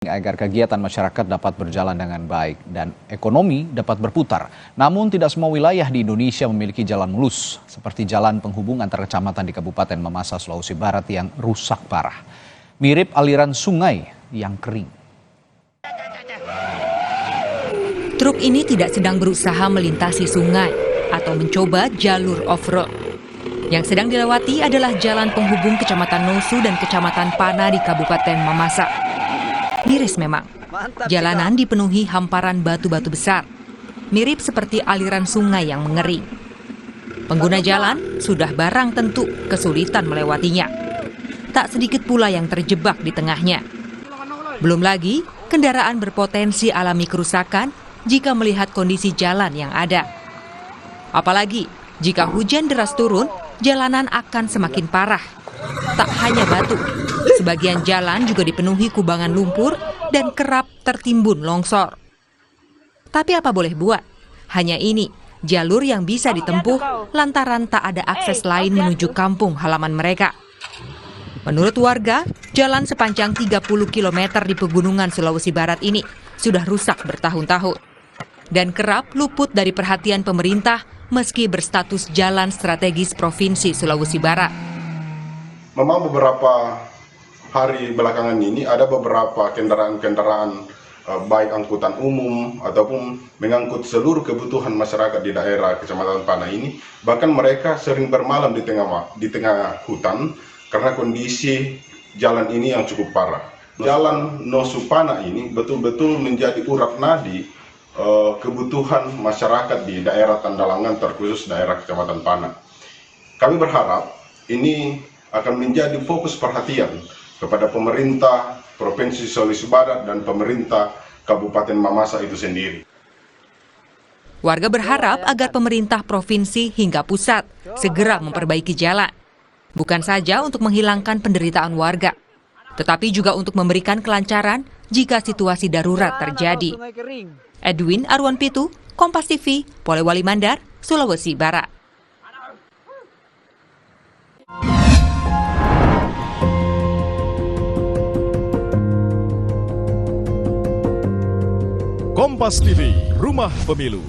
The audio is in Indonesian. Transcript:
Agar kegiatan masyarakat dapat berjalan dengan baik dan ekonomi dapat berputar. Namun tidak semua wilayah di Indonesia memiliki jalan mulus, seperti jalan penghubung antar kecamatan di Kabupaten Mamasa, Sulawesi Barat yang rusak parah. Mirip aliran sungai yang kering. Truk ini tidak sedang berusaha melintasi sungai atau mencoba jalur off-road. Yang sedang dilewati adalah jalan penghubung Kecamatan Nosu dan Kecamatan Pana di Kabupaten Mamasa. Miris memang, jalanan dipenuhi hamparan batu-batu besar, mirip seperti aliran sungai yang mengering. Pengguna jalan sudah barang tentu kesulitan melewatinya. Tak sedikit pula yang terjebak di tengahnya. Belum lagi, kendaraan berpotensi alami kerusakan jika melihat kondisi jalan yang ada. Apalagi, jika hujan deras turun, jalanan akan semakin parah. Tak hanya batu, sebagian jalan juga dipenuhi kubangan lumpur dan kerap tertimbun longsor. Tapi apa boleh buat? Hanya ini, jalur yang bisa ditempuh lantaran tak ada akses lain menuju kampung halaman mereka. Menurut warga, jalan sepanjang 30 km di pegunungan Sulawesi Barat ini sudah rusak bertahun-tahun dan kerap luput dari perhatian pemerintah meski berstatus jalan strategis Provinsi Sulawesi Barat. Memang beberapa hari belakangan ini ada beberapa kendaraan-kendaraan baik angkutan umum ataupun mengangkut seluruh kebutuhan masyarakat di daerah Kecamatan Pana ini. Bahkan mereka sering bermalam di tengah hutan karena kondisi jalan ini yang cukup parah. Jalan Nosu Pana ini betul-betul menjadi urat nadi kebutuhan masyarakat di daerah Tandalangan, terkhusus daerah Kecamatan Pana. Kami berharap ini akan menjadi fokus perhatian kepada pemerintah Provinsi Sulawesi Barat dan pemerintah Kabupaten Mamasa itu sendiri. Warga berharap agar pemerintah provinsi hingga pusat segera memperbaiki jalan. Bukan saja untuk menghilangkan penderitaan warga, tetapi juga untuk memberikan kelancaran jika situasi darurat terjadi. Edwin Arwanpitu, Kompas TV, Polewali Mandar, Sulawesi Barat. Kompas TV, Rumah Pemilu.